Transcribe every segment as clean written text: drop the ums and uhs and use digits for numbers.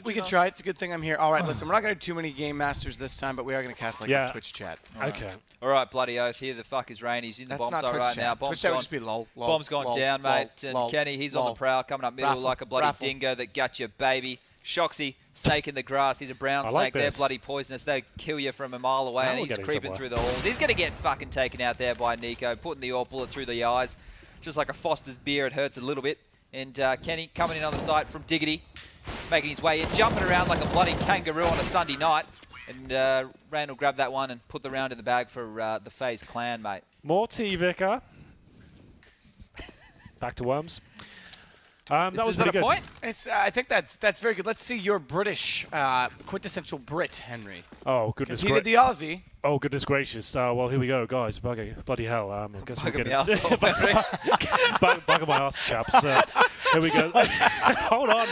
We can try. It's a good thing I'm here. All right, listen, we're not going to do too many game masters this time, but we are going to cast like a Twitch chat. Okay. All right, bloody oath. Here the fuck is Rain. He's in the bomb site right now. Twitch chat would just be lol. Bomb's gone down, mate. And Kenny, he's on the prowl, coming up middle like a bloody dingo that got you, baby. Shoxy, snake in the grass. He's a brown snake. They're bloody poisonous. They kill you from a mile away, and he's creeping through the halls. He's going to get fucking taken out there by NiKo, putting the AWP bullet through the eyes. Just like a Foster's beer, it hurts a little bit. And Kenny coming in on the site from Diggity, making his way in, jumping around like a bloody kangaroo on a Sunday night. And Rain will grab that one and put the round in the bag for the FaZe clan, mate. More T, Vicar. Back to Worms. That was pretty good. Point? I think that's very good. Let's see your British, quintessential Brit, Henry. Oh, goodness gracious. He did the Aussie. Oh, goodness gracious. Well, here we go, guys. Bloody hell. I guess we'll get it. Back of my ass, chaps. Here we go. Hold on.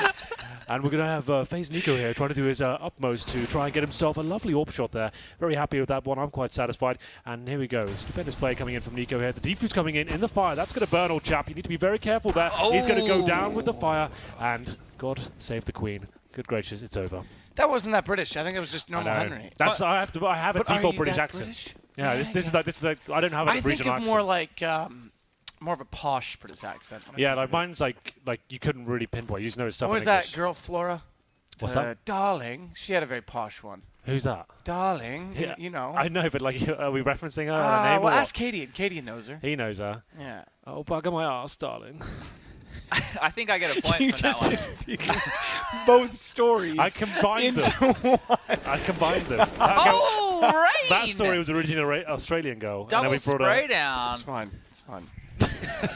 And we're going to have FaZe NiKo here trying to do his utmost to try and get himself a lovely AWP shot there. Very happy with that one. I'm quite satisfied. And here we go. Stupendous play coming in from NiKo here. The defuse coming in the fire. That's going to burn, old chap. You need to be very careful there. Oh. He's going to go down with the fire. And God save the Queen. Good gracious, it's over. That wasn't that British. I think it was just normal Henry. That's I have a default British accent. British? Yeah, this is like I don't have a regional accent. I think more like more of a posh British accent. Yeah, like mine's like you couldn't really pinpoint. You just know it's stuff. What was that girl, Flora? What's that? Darling. She had a very posh one. Who's that? Darling. Yeah. You know. I know, but like, are we referencing her name? Well, ask Katie. Katie knows her. He knows her. Yeah. Oh, bugger my ass, darling. I think I get a point from that one. You used both stories. I combined them. I combined them. Rain! That story was originally an Australian girl. Double and then we brought spray down. It's fine. It's fine.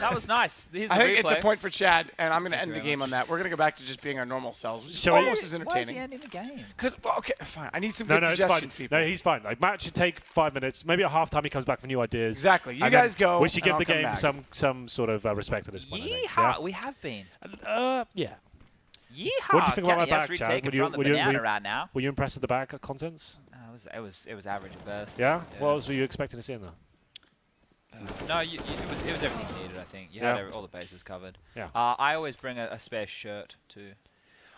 That was nice. I think it's a point for Chad, and I'm going to end the game on that. We're going to go back to just being our normal selves, which is almost as entertaining. Why is he ending the game? Because, okay, fine. I need some good suggestions, people. No, he's fine. Like, Matt should take 5 minutes. Maybe at halftime he comes back for new ideas. Exactly. You guys go. We should give the game some sort of respect at this point. Yeah, we have been. Yeah. Yeehaw! What do you think about my back, Chad? Right now. Were you impressed with the back contents? It was average at best. Yeah? What else were you expecting to see in there? No, it was everything you needed, I think. You had all the bases covered. Yeah. I always bring a spare shirt, too.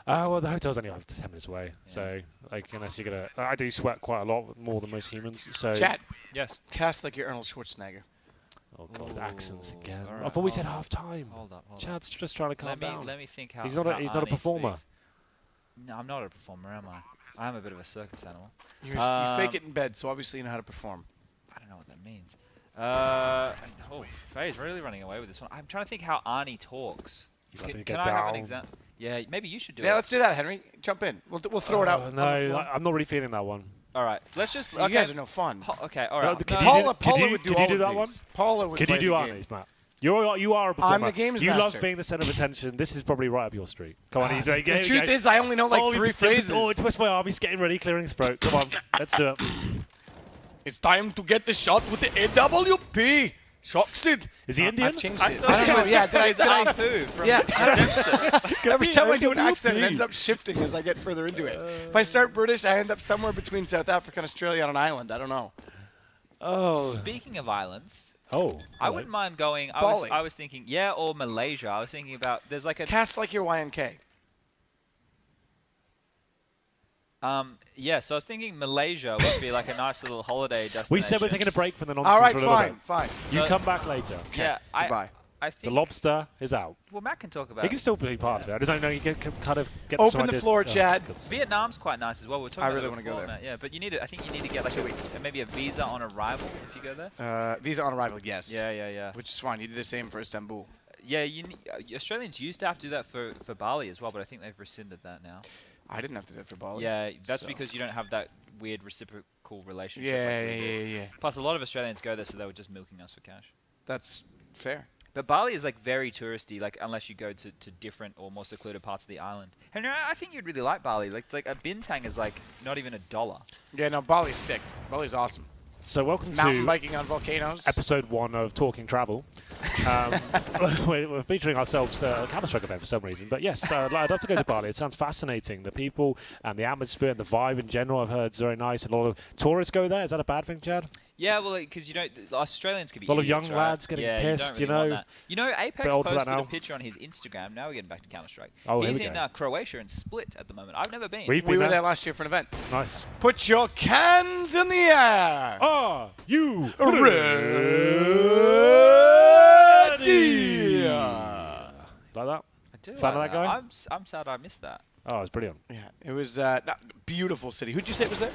Well, the hotel's only 10 minutes away, so, like, unless you're going to... I do sweat quite a lot, more than most humans, so... Chad. Yes? Cast like you're Arnold Schwarzenegger. Oh, God, his accents again. Right, I've always said half-time. Hold up. Chad's just trying to calm down. Let me think how... He's not a performer. Speaks. No, I'm not a performer, am I? I am a bit of a circus animal. You fake it in bed, so obviously you know how to perform. I don't know what that means. FaZe really running away with this one. I'm trying to think how Arnie talks. Can I have an example? Yeah, maybe you should do it. Yeah, let's do that, Henry. Jump in. We'll throw it out. No, I'm not really feeling that one. All right, let's just. You guys are no fun. Okay, all right. Paula would do all of that one? Paula would. Could you do Arnie's, Matt? You are a performer. I'm the games You master. love being the center of attention. This is probably right up your street. Come on, the truth is, I only know like 3 phrases. Oh, twist my arm. He's getting ready, clearing his throat. Come on, let's do it. It's time to get the shot with the AWP. Shox it. Is he Indian? I've changed it. I don't know. Yeah, did I from Simpsons. Every time I do an accent, it ends up shifting as I get further into it. If I start British, I end up somewhere between South Africa and Australia on an island. I don't know. Oh. Speaking of islands. Oh. I wouldn't mind going. I was thinking, or Malaysia. I was thinking about. There's like a. Cast like your YNK. Yeah, so I was thinking Malaysia would be like a nice little holiday destination. We said we're taking a break from the nonsense. All right, for a little bit. fine. You come back later. Okay. Yeah, goodbye. I think the lobster is out. Well, Matt can talk about he it. can still be part of it. I just don't know. You can kind of get open the floor, Chad. Vietnam's quite nice as well. We're talking I really want to go there. Matt. Yeah, but I think you need to get like maybe a visa on arrival if you go there. Visa on arrival, yes. Yeah. Which is fine. You do the same for Istanbul. Yeah, Australians used to have to do that for Bali as well, but I think they've rescinded that now. I didn't have to do it for Bali. Yeah, that's because you don't have that weird reciprocal relationship. Yeah. Plus, a lot of Australians go there, so they were just milking us for cash. That's fair. But Bali is like very touristy, like unless you go to different or more secluded parts of the island. And I think you'd really like Bali. Like it's like a bintang is like not even $1. Yeah, no, Bali's sick. Bali's awesome. So welcome Mountain to biking on volcanoes. episode 1 of Talking Travel. We're featuring ourselves a Counter-Strike event for some reason. But yes, I'd love to go to Bali. It sounds fascinating. The people and the atmosphere and the vibe in general I've heard is very nice. A lot of tourists go there. Is that a bad thing, Chad? Yeah, well, because you don't. Australians could be a lot of idiots, young right? lads getting yeah, pissed, you, don't really know. want that. You know, Apex posted a picture on his Instagram. Now we're getting back to Counter-Strike. Oh, he's in Croatia and Split at the moment. I've never been. We were there last year for an event. Nice. Put your cans in the air. Are you ready? Like that? I do. Fan of that guy? I'm sad I missed that. Oh, it's brilliant. Yeah, it was beautiful city. Who'd you say was there?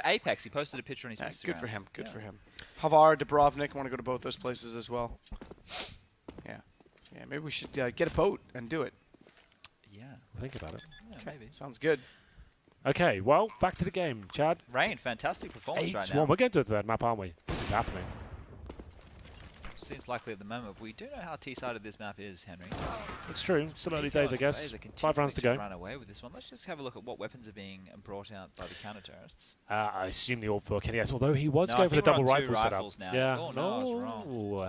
Apex. He posted a picture on his Instagram. Good for him. Good for him. Havar, Dubrovnik. Want to go to both those places as well. Yeah. Yeah. Maybe we should get a boat and do it. Yeah. Think about it. Yeah, okay. Maybe. Sounds good. Okay. Well, back to the game, Chad. Rain, fantastic performance right 8-1. now. We're going to the third map, aren't we? This is happening. Seems likely at the moment. We do know how T-sided this map is, Henry. It's true. Still early days, I guess. 5 rounds to go. Run away with this one. Let's just have a look at what weapons are being brought out by the counter-terrorists. I assume the AWP for kennyS, although he was going for the double rifle setup. Now. Yeah. Oh, no, I was wrong.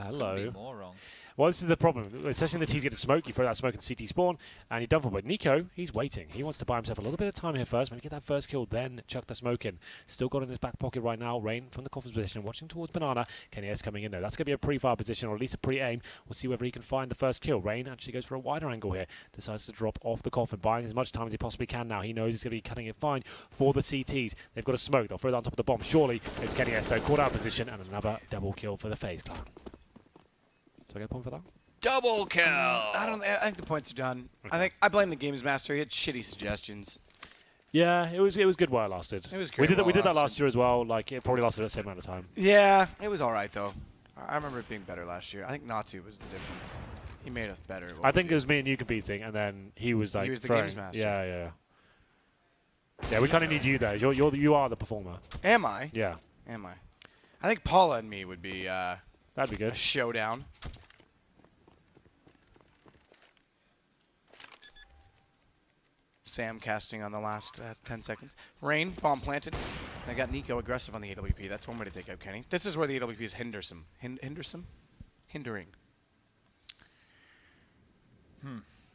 Hello. Couldn't be more wrong. Well, this is the problem, especially in the T's get to smoke. You throw that smoke in CT spawn, and you're done for. But NiKo, he's waiting. He wants to buy himself a little bit of time here first, maybe get that first kill, then chuck the smoke in. Still got in his back pocket right now. Rain from the coffin's position, watching towards Banana. kennyS coming in there. That's going to be a pre-fire position, or at least a pre-aim. We'll see whether he can find the first kill. Rain actually goes for a wider angle here. Decides to drop off the coffin, buying as much time as he possibly can now. He knows he's going to be cutting it fine for the CTs. They've got a smoke. They'll throw that on top of the bomb. Surely it's kennyS, so caught out position, and another double kill for the FaZe clan. So I get a point for that? Double kill! I think the points are done. Okay. I blame the games master. He had shitty suggestions. Yeah, it was good while it lasted. It was great. We did that last year as well. Like it probably lasted the same amount of time. Yeah, it was all right though. I remember it being better last year. I think Natu was the difference. He made us better. I think it was me and you competing, and then he was like he was the throwing. games master. Yeah. Yeah, we kind of need you there. You are the performer. Am I? Yeah. Am I? I think Paula and me would be. That'd be good. A showdown. Sam casting on the last 10 seconds. Rain, bomb planted. I got NiKo aggressive on the AWP. That's one way to take out Kenny. This is where the AWP is hindersome. Hindering.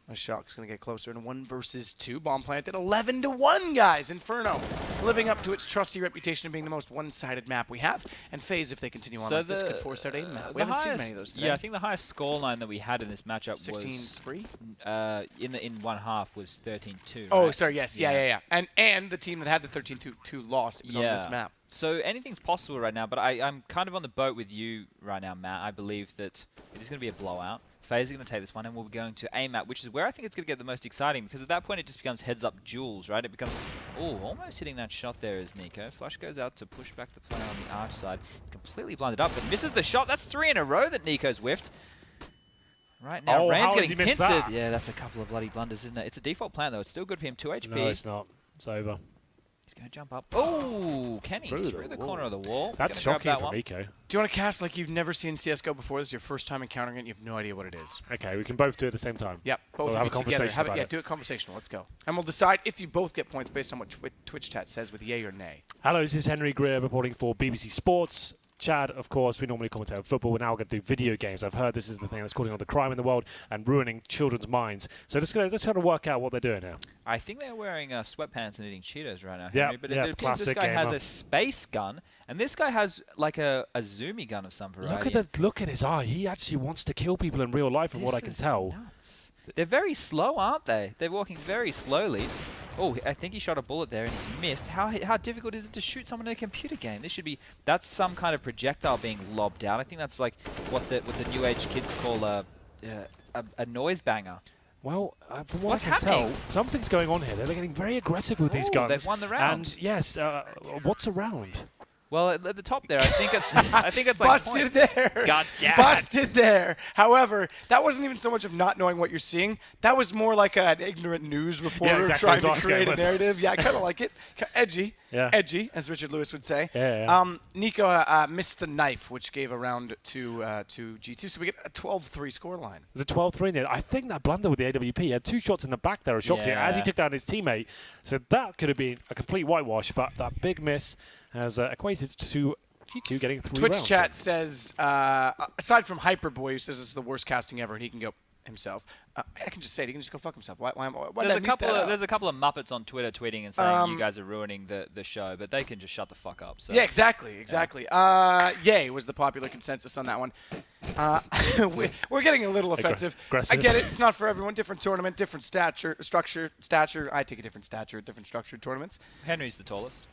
A shock's going to get closer in 1 versus 2. Bomb planted. 11-1, guys. Inferno living up to its trusty reputation of being the most one-sided map we have. And FaZe, if they continue on like this, could force out a map. We haven't seen many of those today. Yeah, I think the highest scoreline that we had in this matchup 16-3? in one half was 13-2. Oh, right? sorry, yes. Yeah. And the team that had the 13-2 lost is on this map. So anything's possible right now, but I'm kind of on the boat with you right now, Matt. I believe that it is going to be a blowout. FaZe are going to take this one, and we're going to aim at, which is where I think it's going to get the most exciting, because at that point it just becomes heads-up duels, right? It becomes, almost hitting that shot there is NiKo. Flash goes out to push back the player on the arch side. Completely blinded up, but misses the shot. That's 3 in a row that NiKo's whiffed. Right now, Rain's getting pincered. Yeah, that's a couple of bloody blunders, isn't it? It's a default plant, though. It's still good for him. 2 HP. No, it's not. It's over. Going to jump up. Oh, Kenny through the corner of the wall. That's shocking for NiKo. Do you want to cast like you've never seen CSGO before? This is your first time encountering it and you have no idea what it is. Okay, we can both do it at the same time. Yep, both we'll have a conversation about it. Do it conversational. Let's go. And we'll decide if you both get points based on what Twitch chat says with yay or nay. Hello, this is Henry Greer reporting for BBC Sports. Chad, of course, we normally commentate on football. We're now going to do video games. I've heard this is the thing that's causing all the crime in the world and ruining children's minds. So let's try to work out what they're doing here. I think they're wearing sweatpants and eating Cheetos right now, Henry. Yeah, but it appears this guy has a space gun, and this guy has like a Zoomy gun of some variety. Look at his eye. He actually wants to kill people in real life, from what I can tell. Nuts. They're very slow, aren't they? They're walking very slowly. Oh, I think he shot a bullet there and he's missed. How difficult is it to shoot someone in a computer game? This should be, that's some kind of projectile being lobbed out. I think that's like what the new age kids call a noise banger. Well, from what I can tell, something's going on here. They're getting very aggressive with these guns. They've won the round. And yes, what's around? Well, at the top there, I think it's like busted points. there. God damn it. Busted there. However, that wasn't even so much of not knowing what you're seeing. That was more like an ignorant news reporter trying to create a narrative. Yeah, I kind of like it. Edgy. Yeah. Edgy, as Richard Lewis would say. Yeah. NiKo missed the knife, which gave a round to G2. So we get a 12-3 scoreline. There's a 12-3 in there. I think that blunder with the AWP, he had 2 shots in the back there of shox as he took down his teammate. So that could have been a complete whitewash, but that big miss has equated to G2 getting 3 rounds. Twitch chat says, aside from Hyperboy, who says it's the worst casting ever, and he can go, himself. I can just say it. He can just go fuck himself. Why there's a couple of Muppets on Twitter tweeting and saying you guys are ruining the show, but they can just shut the fuck up. So. Yeah, exactly. Yay was the popular consensus on that one. We're getting a little offensive. Aggressive. I get it. It's not for everyone. Different tournament, different stature. I take a different stature at different structured tournaments. Henry's the tallest.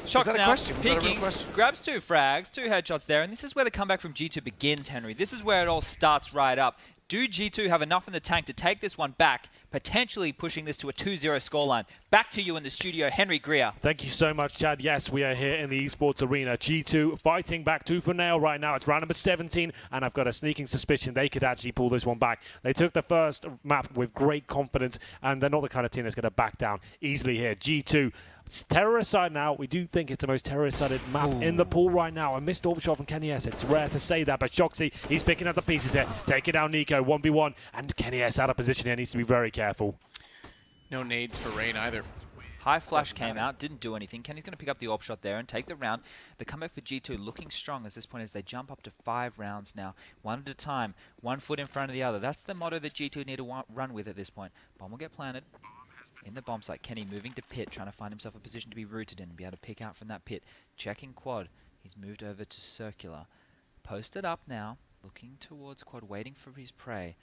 Shox now, question? Peeking, grabs 2 frags, 2 headshots there, and this is where the comeback from G2 begins, Henry. This is where it all starts right up. Do G2 have enough in the tank to take this one back, potentially pushing this to a 2-0 scoreline? Back to you in the studio, Henry Greer. Thank you so much, Chad. Yes, we are here in the esports arena. G2 fighting back tooth and nail right now. It's round number 17, and I've got a sneaking suspicion they could actually pull this one back. They took the first map with great confidence, and they're not the kind of team that's going to back down easily here. G2. It's terrorist side now. We do think it's the most terrorist-sided map in the pool right now. A missed AWP shot from kennyS. It's rare to say that, but shoxy, he's picking up the pieces here. Taking down NiKo, 1v1, and kennyS out of position here. Needs to be very careful. No nades for Rain either. High flash came out, didn't do anything. Kenny's going to pick up the AWP shot there and take the round. The comeback for G2 looking strong at this point as they jump up to 5 rounds now. One at a time, 1 foot in front of the other. That's the motto that G2 need to run with at this point. Bomb will get planted. In the bomb site, Kenny moving to pit, trying to find himself a position to be rooted in and be able to pick out from that pit. Checking quad. He's moved over to circular. Posted up now, looking towards quad, waiting for his prey.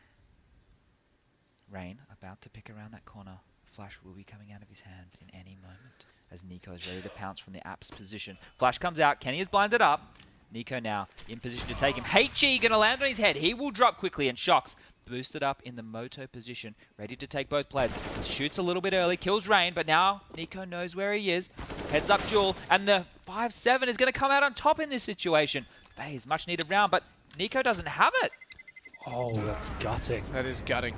Rain about to pick around that corner. Flash will be coming out of his hands in any moment as NiKo is ready to pounce from the app's position. Flash comes out. Kenny is blinded up. NiKo now in position to take him. HG going to land on his head. He will drop quickly, and shox boosted up in the moto position, ready to take both players. He shoots a little bit early, kills Rain, but now NiKo knows where he is. Heads up duel, and the 5-7 is going to come out on top in this situation. FaZe, much needed round, but NiKo doesn't have it. Oh, that's gutting. That is gutting.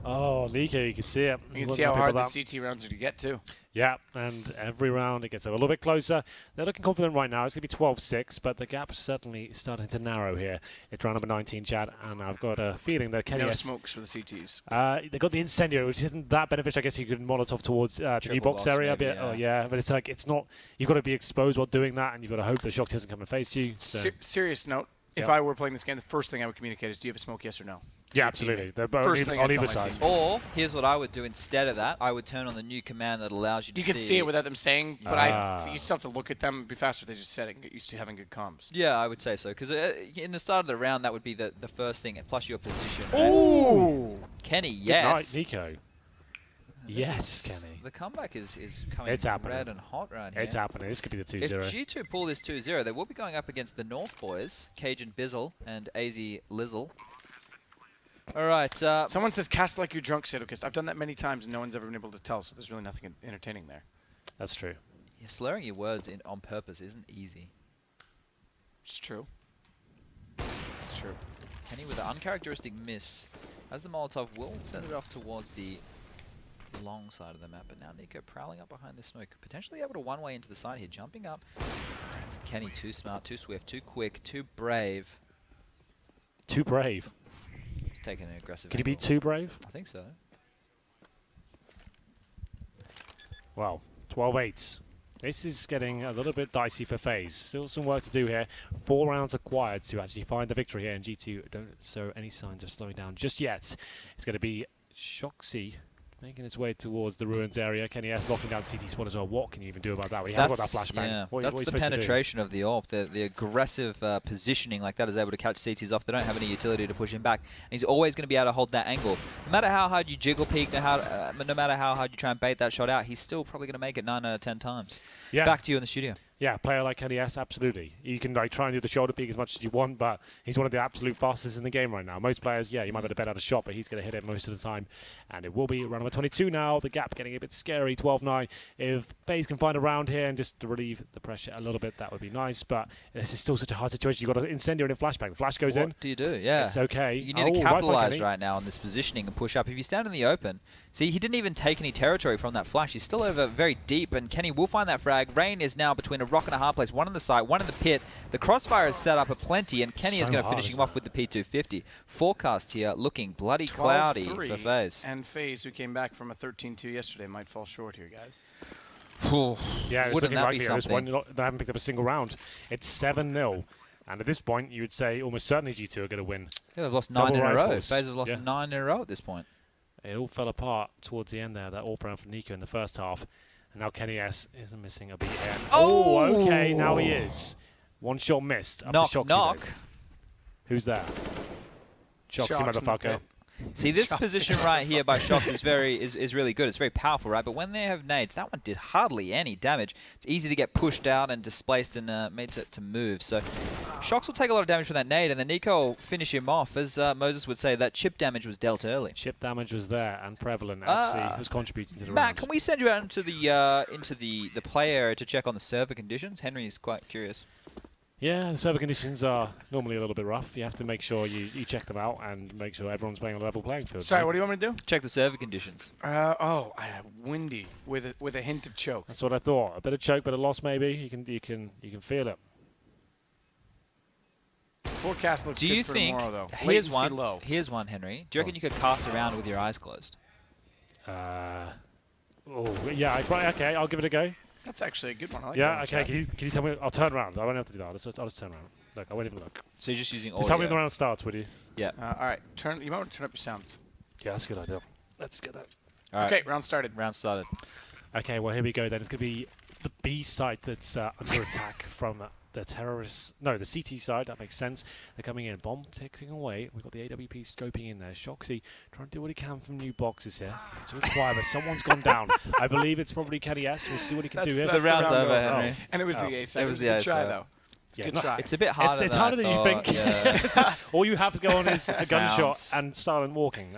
Oh, NiKo, you can see it. You can see how hard the CT rounds are to get to. Yeah, and every round it gets a little bit closer. They're looking confident right now. It's going to be 12-6, but the gap's certainly starting to narrow here. It's round number 19, Chad, and I've got a feeling that kennyS... No smokes for the CTs. They got the incendiary, which isn't that beneficial. I guess you could Molotov towards the new box area a bit. Yeah. Oh, yeah, but it's like, it's not... You've got to be exposed while doing that, and you've got to hope the shox doesn't come and face you. So. Serious note, if I were playing this game, the first thing I would communicate is, do you have a smoke, yes or no? Yeah, absolutely. They're both on either side. Or, here's what I would do instead of that. I would turn on the new command that allows you to see... You can see it without them saying, but you still have to look at them. It'd be faster if they just said it and get used to having good comms. Yeah, I would say so. Because in the start of the round, that would be the first thing, plus your position. Ooh! Kenny, yes. Good night, NiKo. Yes, Kenny. The comeback is coming red and hot right here. It's happening. This could be the 2-0. If G2 pull this 2-0, they will be going up against the North boys, Cajun Bizzle and AZ Lizzle. All right. Someone says, cast like you're drunk, Sidokist. I've done that many times and no one's ever been able to tell, so there's really nothing entertaining there. That's true. Yeah, slurring your words on purpose isn't easy. It's true. It's true. Kenny with an uncharacteristic miss. As the Molotov will send it off towards the long side of the map, but now NiKo prowling up behind the smoke, potentially able to one-way into the side here, jumping up. Kenny too smart, too swift, too quick, too brave. Too brave? He's taking an aggressive Could he be too brave? I think so. Well, 12-8. This is getting a little bit dicey for FaZe. Still some work to do here. 4 rounds required to actually find the victory here, and G2 don't show any signs of slowing down just yet. It's going to be shoxy making its way towards the ruins area. kennyS locking down CT spawn as well. What can you even do about that? We haven't got that flashbang. Yeah, that's the penetration of the AWP. The aggressive positioning like that is able to catch CTs off. They don't have any utility to push him back. And he's always going to be able to hold that angle. No matter how hard you jiggle peek, no matter how hard you try and bait that shot out, he's still probably going to make it 9 out of 10 times. Yeah. Back to you in the studio. Yeah, player like kennyS, absolutely. You can like try and do the shoulder peek as much as you want, but he's one of the absolute fastest in the game right now. Most players, yeah, you might be able to bet out a shot, but he's going to hit it most of the time. And it will be round number 22 now. The gap getting a bit scary, 12-9. If FaZe can find a round here and just to relieve the pressure a little bit, that would be nice. But this is still such a hard situation. You've got an incendiary and a flashbang. The flash goes in. What do you do? Yeah. It's okay. You need to capitalize right now on this positioning and push up. If you stand in the open, see, he didn't even take any territory from that flash. He's still over very deep, and Kenny will find that frag. Rain is now between a rock and a hard place. One on the side, one in the pit. The crossfire is set up aplenty, and Kenny is going to finish him off with the P250. Forecast here looking bloody cloudy for FaZe. And FaZe, who came back from a 13-2 yesterday, might fall short here, guys. Yeah, it's looking likely. They haven't picked up a single round. It's 7-0. And at this point, you would say almost certainly G2 are going to win. Yeah, they've lost 9 in a row. FaZe have lost yeah. 9 in a row at this point. It all fell apart towards the end there, that all round from NiKo in the first half. And now kennyS isn't missing a beat here. Oh, okay, now he is. One shot missed. Up knock, to shoxy, knock. though. Who's that? shoxy, motherfucker. See, this position right here by shox is really good. It's very powerful, right? But when they have nades, that one did hardly any damage. It's easy to get pushed out and displaced and made to move. So shox will take a lot of damage from that nade, and then NiKo will finish him off. As Moses would say, that chip damage was dealt early. Chip damage was there and prevalent. Actually, was contributing to the Matt, round. can we send you out into the play area to check on the server conditions? Henry is quite curious. Yeah, the server conditions are normally a little bit rough. You have to make sure you check them out and make sure everyone's playing on a level playing field. Sorry, what do you want me to do? Check the server conditions. Windy with a hint of choke. That's what I thought. A bit of choke, bit of loss maybe. You can feel it. Forecast looks good for tomorrow, though. Here's one. Low. Here's one, Henry. Do you reckon you could cast around with your eyes closed? Yeah. Okay, I'll give it a go. That's actually a good one. I like yeah, okay. Can you tell me? I'll turn around. I won't have to do that. I'll just turn around. Look, I won't even look. So you're just using audio. Just tell me when the round starts, would you? Yeah. All right. You might want to turn up your sounds. Yeah, that's a good idea. Let's get that. All right. Okay, round started. Round started. Okay, well, here we go then. It's going to be the B site that's under attack from the terrorists. No, the CT side. That makes sense. They're coming in. Bomb ticking away. We've got the AWP scoping in there. shoxy trying to do what he can from new boxes here. It's a quiet, but someone's gone down. I believe it's probably kennyS. We'll see what he can do here. The round's over, Henry. And it was the A side. It was the A try, side. though. Yeah, good try. It's a bit harder. It's harder than you think. Yeah. It's just, all you have to go on is a gunshot and silent walking.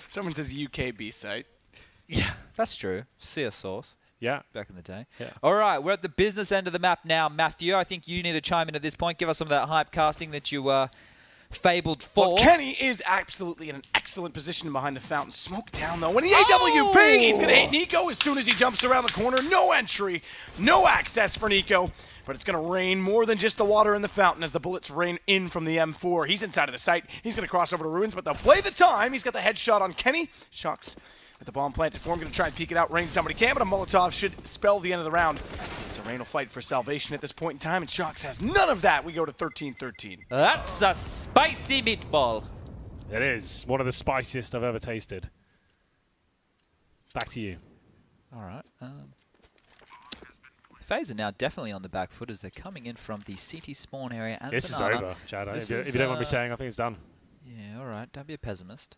Someone says UK B site. Yeah, that's true. Sea sauce. Yeah. Back in the day. Yeah. All right, we're at the business end of the map now. Matthew, I think you need to chime in at this point. Give us some of that hype casting that you fabled for. Well, Kenny is absolutely in an excellent position behind the fountain. Smoke down, though. When the AWP, he's going to hit NiKo as soon as he jumps around the corner. No entry, no access for NiKo. But it's going to rain more than just the water in the fountain as the bullets rain in from the M4. He's inside of the site. He's going to cross over to Ruins, but they'll play the time. He's got the headshot on Kenny. shox with the bomb planted for him. Going to try and peek it out. Rain's done what he can, but a Molotov should spell the end of the round. So Rain will fight for salvation at this point in time, and shox has none of that. We go to 13-13. That's a spicy meatball. It is one of the spiciest I've ever tasted. Back to you. All right. FaZe are now definitely on the back foot as they're coming in from the CT spawn area. And this banana. is over, Chad. If you don't mind me saying, I think it's done. Yeah, all right. Don't be a pessimist.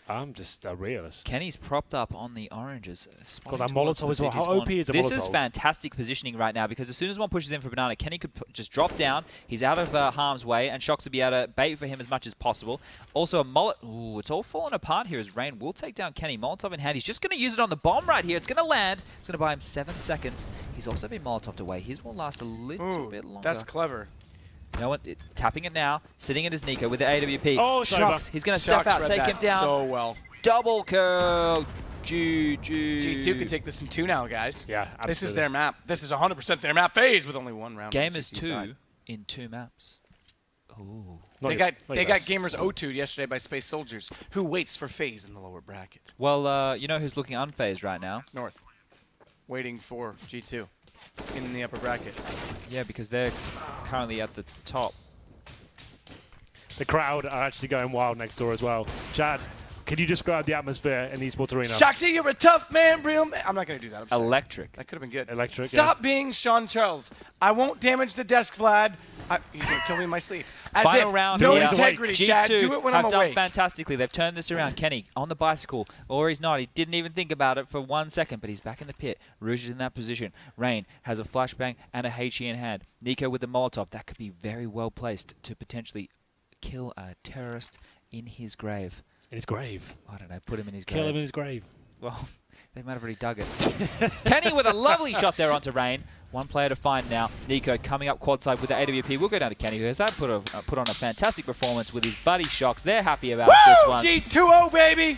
I'm just a realist. Kenny's propped up on the oranges. Got that Molotov as well. How OP is a Molotov? This is fantastic positioning right now because as soon as one pushes in for banana, Kenny could just drop down. He's out of harm's way, and shox would be able to bait for him as much as possible. Also, a Molotov. Ooh, it's all falling apart here as Rain will take down Kenny. Molotov in hand. He's just going to use it on the bomb right here. It's going to land. It's going to buy him 7 seconds. He's also been Molotoved away. His will last a little bit longer. That's clever. You know what? Tapping it now. Sitting at his NiKo with the AWP. Oh, shox. He's going to step out, take him down. So well. Double kill. GG. G2 can take this in 2 now, guys. Yeah, absolutely. This is their map. This is 100% their map phase with only 1 round. Gamers 2 in 2 maps. Ooh. They got Gamers 0-2'd yesterday by Space Soldiers, who waits for FaZe in the lower bracket. Well, you know who's looking unfazed right now? North. Waiting for G2 in the upper bracket. Yeah, because they're currently at the top. The crowd are actually going wild next door as well. Chad, can you describe the atmosphere in the esports arena? shoxy, you're a tough man, real man. I'm not going to do that. I'm sorry. Electric. That could have been good. Electric. Stop being Sean Charles. I won't damage the desk, Vlad. He's going to kill me in my sleep. As Final if round. No here. integrity, Chad. Do it when I'm have awake. done fantastically. They've turned this around. Kenny on the bicycle, or he's not. He didn't even think about it for 1 second, but he's back in the pit. Rouge is in that position. Rain has a flashbang and a HE in hand. NiKo with the Molotov. That could be very well placed to potentially kill a terrorist in his grave. In his grave? I don't know. Put him in his grave. Kill him in his grave. Well, they might have already dug it. Kenny with a lovely shot there onto Rain. 1 player to find now. NiKo coming up quad side with the AWP. We'll go down to Kenny, who has put on a fantastic performance with his buddy shox. They're happy about this one. G2-0, baby!